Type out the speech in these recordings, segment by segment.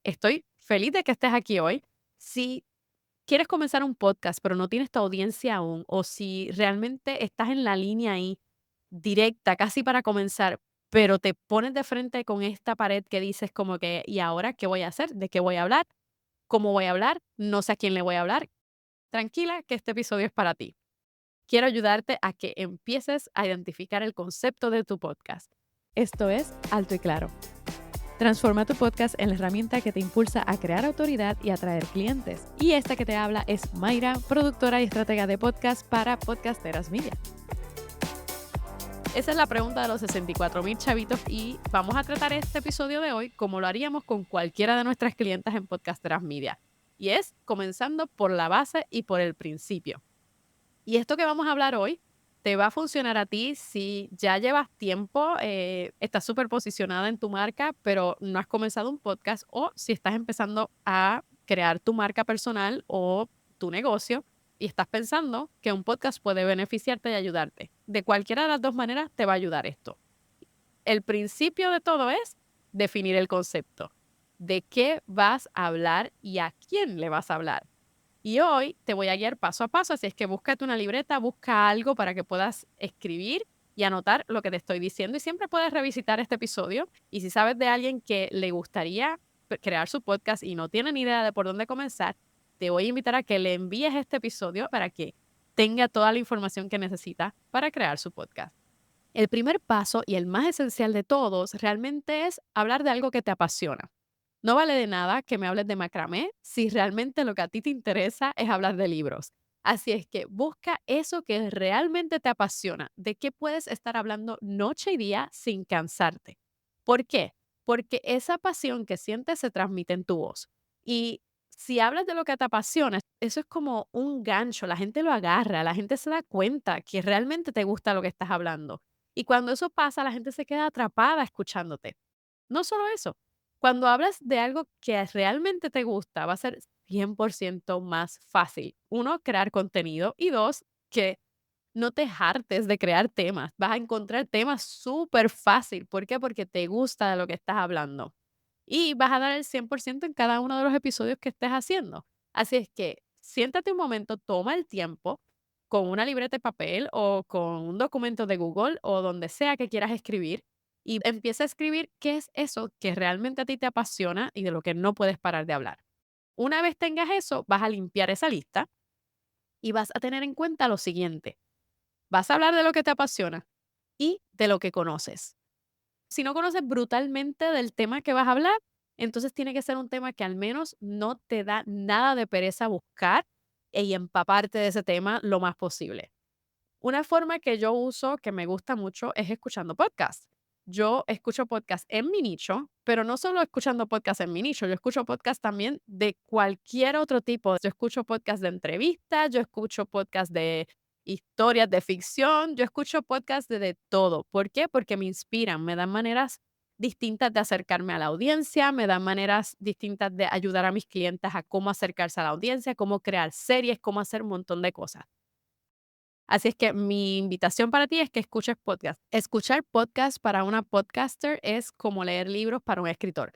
estoy feliz de que estés aquí hoy. Si quieres comenzar un podcast, pero no tienes tu audiencia aún, o si realmente estás en la línea ahí directa, casi para comenzar, pero te pones de frente con esta pared que dices como que, ¿y ahora qué voy a hacer? ¿De qué voy a hablar? ¿Cómo voy a hablar? No sé a quién le voy a hablar. Tranquila, que este episodio es para ti. Quiero ayudarte a que empieces a identificar el concepto de tu podcast. Esto es Alto y Claro. Transforma tu podcast en la herramienta que te impulsa a crear autoridad y atraer clientes. Y esta que te habla es Mayra, productora y estratega de podcast para Podcasteras Media. Esa es la pregunta de los 64,000 chavitos y vamos a tratar este episodio de hoy como lo haríamos con cualquiera de nuestras clientas en Podcasteras Media. Y es comenzando por la base y por el principio. Y esto que vamos a hablar hoy te va a funcionar a ti si ya llevas tiempo, estás súper posicionada en tu marca, pero no has comenzado un podcast, o si estás empezando a crear tu marca personal o tu negocio y estás pensando que un podcast puede beneficiarte y ayudarte. De cualquiera de las dos maneras te va a ayudar esto. El principio de todo es definir el concepto. ¿De qué vas a hablar y a quién le vas a hablar? Y hoy te voy a guiar paso a paso, así es que búscate una libreta, busca algo para que puedas escribir y anotar lo que te estoy diciendo, y siempre puedes revisitar este episodio. Y si sabes de alguien que le gustaría crear su podcast y no tiene ni idea de por dónde comenzar, te voy a invitar a que le envíes este episodio para que tenga toda la información que necesita para crear su podcast. El primer paso y el más esencial de todos realmente es hablar de algo que te apasiona. No vale de nada que me hables de macramé si realmente lo que a ti te interesa es hablar de libros. Así es que busca eso que realmente te apasiona, de qué puedes estar hablando noche y día sin cansarte. ¿Por qué? Porque esa pasión que sientes se transmite en tu voz. Y si hablas de lo que te apasiona, eso es como un gancho, la gente lo agarra, la gente se da cuenta que realmente te gusta lo que estás hablando. Y cuando eso pasa, la gente se queda atrapada escuchándote. No solo eso, cuando hablas de algo que realmente te gusta, va a ser 100% más fácil. Uno, crear contenido, y dos, que no te hartes de crear temas. Vas a encontrar temas súper fácil. ¿Por qué? Porque te gusta de lo que estás hablando. Y vas a dar el 100% en cada uno de los episodios que estés haciendo. Así es que siéntate un momento, toma el tiempo con una libreta de papel o con un documento de Google o donde sea que quieras escribir, y empieza a escribir qué es eso que realmente a ti te apasiona y de lo que no puedes parar de hablar. Una vez tengas eso, vas a limpiar esa lista y vas a tener en cuenta lo siguiente. Vas a hablar de lo que te apasiona y de lo que conoces. Si no conoces brutalmente del tema que vas a hablar, entonces tiene que ser un tema que al menos no te da nada de pereza buscar y empaparte de ese tema lo más posible. Una forma que yo uso, que me gusta mucho, es escuchando podcasts. Yo escucho podcasts en mi nicho, pero no solo escuchando podcasts en mi nicho, yo escucho podcasts también de cualquier otro tipo. Yo escucho podcasts de entrevistas, yo escucho podcasts de historias de ficción, yo escucho podcasts de todo. ¿Por qué? Porque me inspiran, me dan maneras distintas de acercarme a la audiencia, me dan maneras distintas de ayudar a mis clientes a cómo acercarse a la audiencia, cómo crear series, cómo hacer un montón de cosas. Así es que mi invitación para ti es que escuches podcast. Escuchar podcast para una podcaster es como leer libros para un escritor.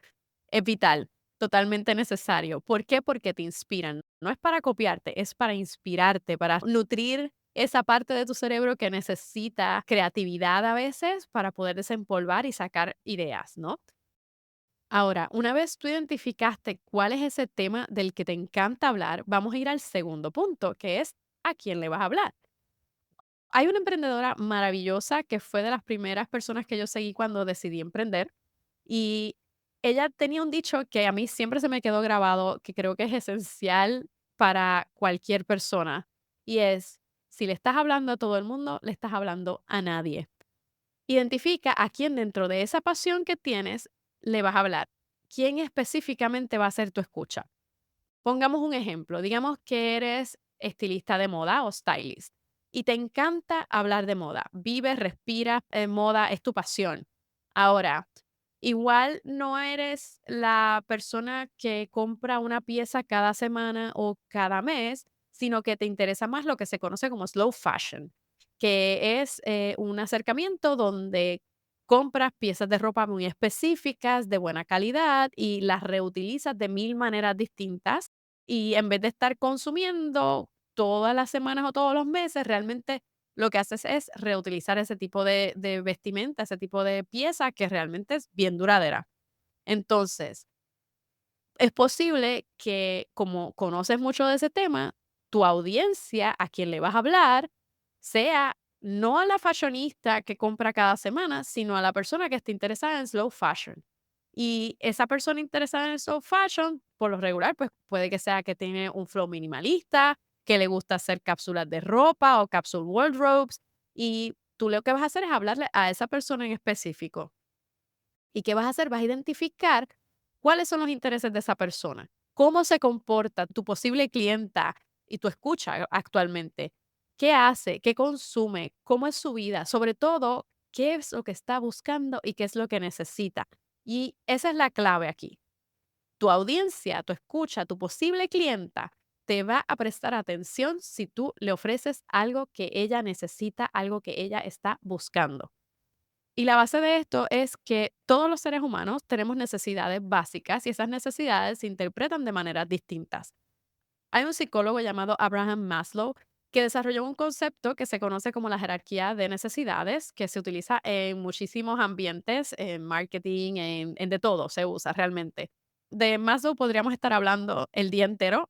Es vital, totalmente necesario. ¿Por qué? Porque te inspiran. No es para copiarte, es para inspirarte, para nutrir esa parte de tu cerebro que necesita creatividad a veces para poder desempolvar y sacar ideas, ¿no? Ahora, una vez tú identificaste cuál es ese tema del que te encanta hablar, vamos a ir al segundo punto, que es a quién le vas a hablar. Hay una emprendedora maravillosa que fue de las primeras personas que yo seguí cuando decidí emprender, y ella tenía un dicho que a mí siempre se me quedó grabado, que creo que es esencial para cualquier persona, y es: si le estás hablando a todo el mundo, le estás hablando a nadie. Identifica a quién dentro de esa pasión que tienes le vas a hablar. ¿Quién específicamente va a ser tu escucha? Pongamos un ejemplo, digamos que eres estilista de moda o stylist y te encanta hablar de moda, vives, respiras moda, es tu pasión. Ahora, igual no eres la persona que compra una pieza cada semana o cada mes, sino que te interesa más lo que se conoce como slow fashion, que es un acercamiento donde compras piezas de ropa muy específicas, de buena calidad y las reutilizas de mil maneras distintas. Y en vez de estar consumiendo todas las semanas o todos los meses, realmente lo que haces es reutilizar ese tipo de vestimenta, ese tipo de pieza que realmente es bien duradera. Entonces, es posible que, como conoces mucho de ese tema, tu audiencia a quien le vas a hablar sea no a la fashionista que compra cada semana, sino a la persona que está interesada en slow fashion. Y esa persona interesada en slow fashion, por lo regular, pues puede que sea que tiene un flow minimalista, que le gusta hacer cápsulas de ropa o capsule wardrobes. Y tú lo que vas a hacer es hablarle a esa persona en específico. ¿Y qué vas a hacer? Vas a identificar cuáles son los intereses de esa persona, cómo se comporta tu posible clienta y tu escucha actualmente, qué hace, qué consume, cómo es su vida, sobre todo, qué es lo que está buscando y qué es lo que necesita. Y esa es la clave aquí. Tu audiencia, tu escucha, tu posible clienta te va a prestar atención si tú le ofreces algo que ella necesita, algo que ella está buscando. Y la base de esto es que todos los seres humanos tenemos necesidades básicas y esas necesidades se interpretan de maneras distintas. Hay un psicólogo llamado Abraham Maslow que desarrolló un concepto que se conoce como la jerarquía de necesidades, que se utiliza en muchísimos ambientes, en marketing, en de todo se usa realmente. De Maslow podríamos estar hablando el día entero,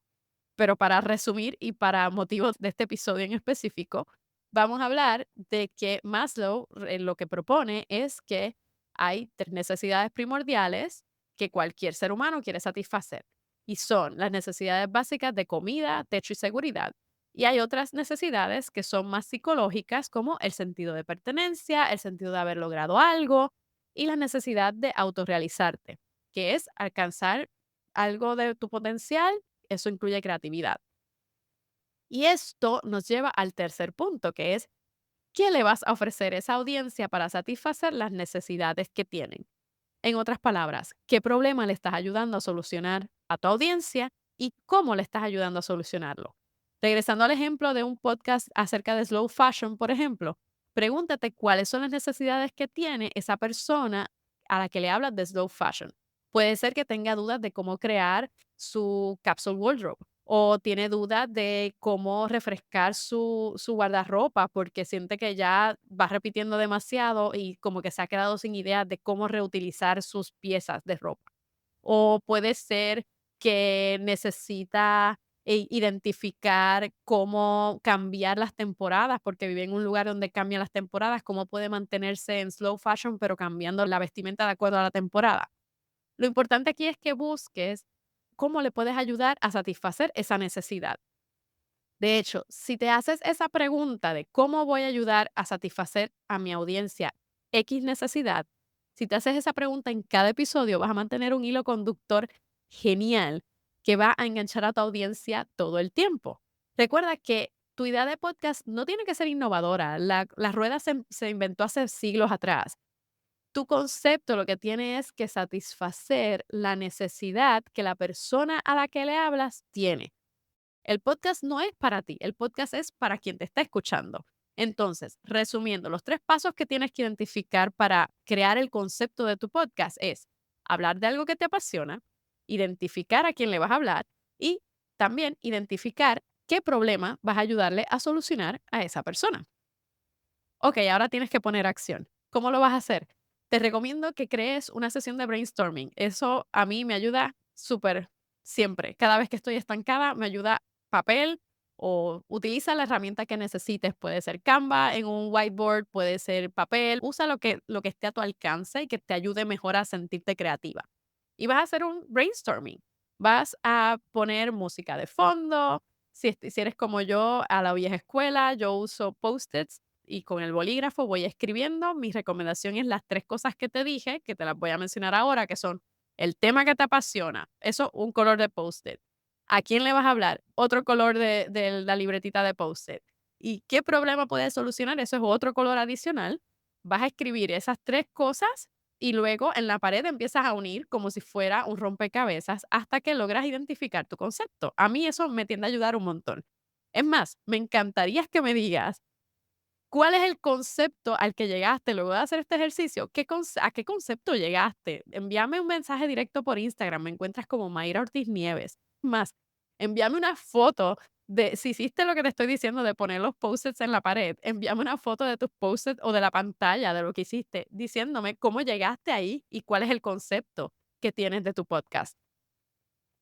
pero para resumir y para motivos de este episodio en específico, vamos a hablar de que Maslow lo que propone es que hay tres necesidades primordiales que cualquier ser humano quiere satisfacer. Y son las necesidades básicas de comida, techo y seguridad. Y hay otras necesidades que son más psicológicas, como el sentido de pertenencia, el sentido de haber logrado algo y la necesidad de autorrealizarte, que es alcanzar algo de tu potencial. Eso incluye creatividad. Y esto nos lleva al tercer punto, que es, ¿qué le vas a ofrecer a esa audiencia para satisfacer las necesidades que tienen? En otras palabras, ¿qué problema le estás ayudando a solucionar a tu audiencia y cómo le estás ayudando a solucionarlo? Regresando al ejemplo de un podcast acerca de slow fashion, por ejemplo, pregúntate cuáles son las necesidades que tiene esa persona a la que le hablas de slow fashion. Puede ser que tenga dudas de cómo crear su capsule wardrobe o tiene dudas de cómo refrescar su guardarropa porque siente que ya va repitiendo demasiado y como que se ha quedado sin ideas de cómo reutilizar sus piezas de ropa. O puede ser que necesita identificar cómo cambiar las temporadas, porque vive en un lugar donde cambian las temporadas, cómo puede mantenerse en slow fashion, pero cambiando la vestimenta de acuerdo a la temporada. Lo importante aquí es que busques cómo le puedes ayudar a satisfacer esa necesidad. De hecho, si te haces esa pregunta de cómo voy a ayudar a satisfacer a mi audiencia X necesidad, si te haces esa pregunta en cada episodio, vas a mantener un hilo conductor genial que va a enganchar a tu audiencia todo el tiempo. Recuerda que tu idea de podcast no tiene que ser innovadora. La rueda se inventó hace siglos atrás. Tu concepto lo que tiene es que satisfacer la necesidad que la persona a la que le hablas tiene. El podcast no es para ti, el podcast es para quien te está escuchando. Entonces, resumiendo, los tres pasos que tienes que identificar para crear el concepto de tu podcast es hablar de algo que te apasiona, identificar a quién le vas a hablar y también identificar qué problema vas a ayudarle a solucionar a esa persona. Ok, ahora tienes que poner acción. ¿Cómo lo vas a hacer? Te recomiendo que crees una sesión de brainstorming. Eso a mí me ayuda súper siempre. Cada vez que estoy estancada, me ayuda papel o utiliza la herramienta que necesites. Puede ser Canva en un whiteboard, puede ser papel. Usa lo que esté a tu alcance y que te ayude mejor a sentirte creativa. Y vas a hacer un brainstorming. Vas a poner música de fondo. Si eres como yo, a la vieja escuela, yo uso post-its y con el bolígrafo voy escribiendo. Mi recomendación es las tres cosas que te dije, que te las voy a mencionar ahora, que son el tema que te apasiona, eso, un color de post-it. ¿A quién le vas a hablar? Otro color de la libretita de post-it. ¿Y qué problema puedes solucionar? Eso es otro color adicional. Vas a escribir esas tres cosas y luego en la pared empiezas a unir como si fuera un rompecabezas hasta que logras identificar tu concepto. A mí eso me tiende a ayudar un montón. Es más, me encantaría que me digas ¿Cuál es el concepto al que llegaste luego de hacer este ejercicio? ¿A qué concepto llegaste? Envíame un mensaje directo por Instagram, me encuentras como Mayra Ortiz Nieves. Más, envíame una foto de si hiciste lo que te estoy diciendo de poner los post-its en la pared, envíame una foto de tus post-its o de la pantalla de lo que hiciste, diciéndome cómo llegaste ahí y cuál es el concepto que tienes de tu podcast.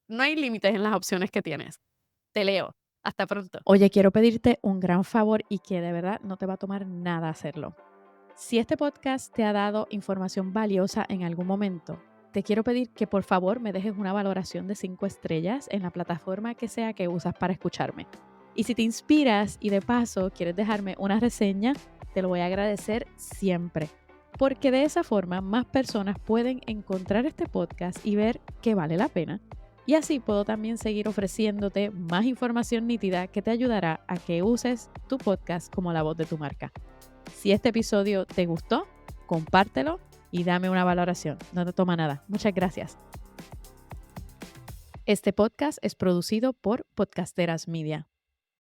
No hay límites en las opciones que tienes. Te leo. Hasta pronto. Oye, quiero pedirte un gran favor y que de verdad no te va a tomar nada hacerlo. Si este podcast te ha dado información valiosa en algún momento, te quiero pedir que por favor me dejes una valoración de 5 estrellas en la plataforma que sea que usas para escucharme. Y si te inspiras y de paso quieres dejarme una reseña, te lo voy a agradecer siempre. Porque de esa forma más personas pueden encontrar este podcast y ver que vale la pena. Y así puedo también seguir ofreciéndote más información nítida que te ayudará a que uses tu podcast como la voz de tu marca. Si este episodio te gustó, compártelo y dame una valoración. No te toma nada. Muchas gracias. Este podcast es producido por Podcasteras Media.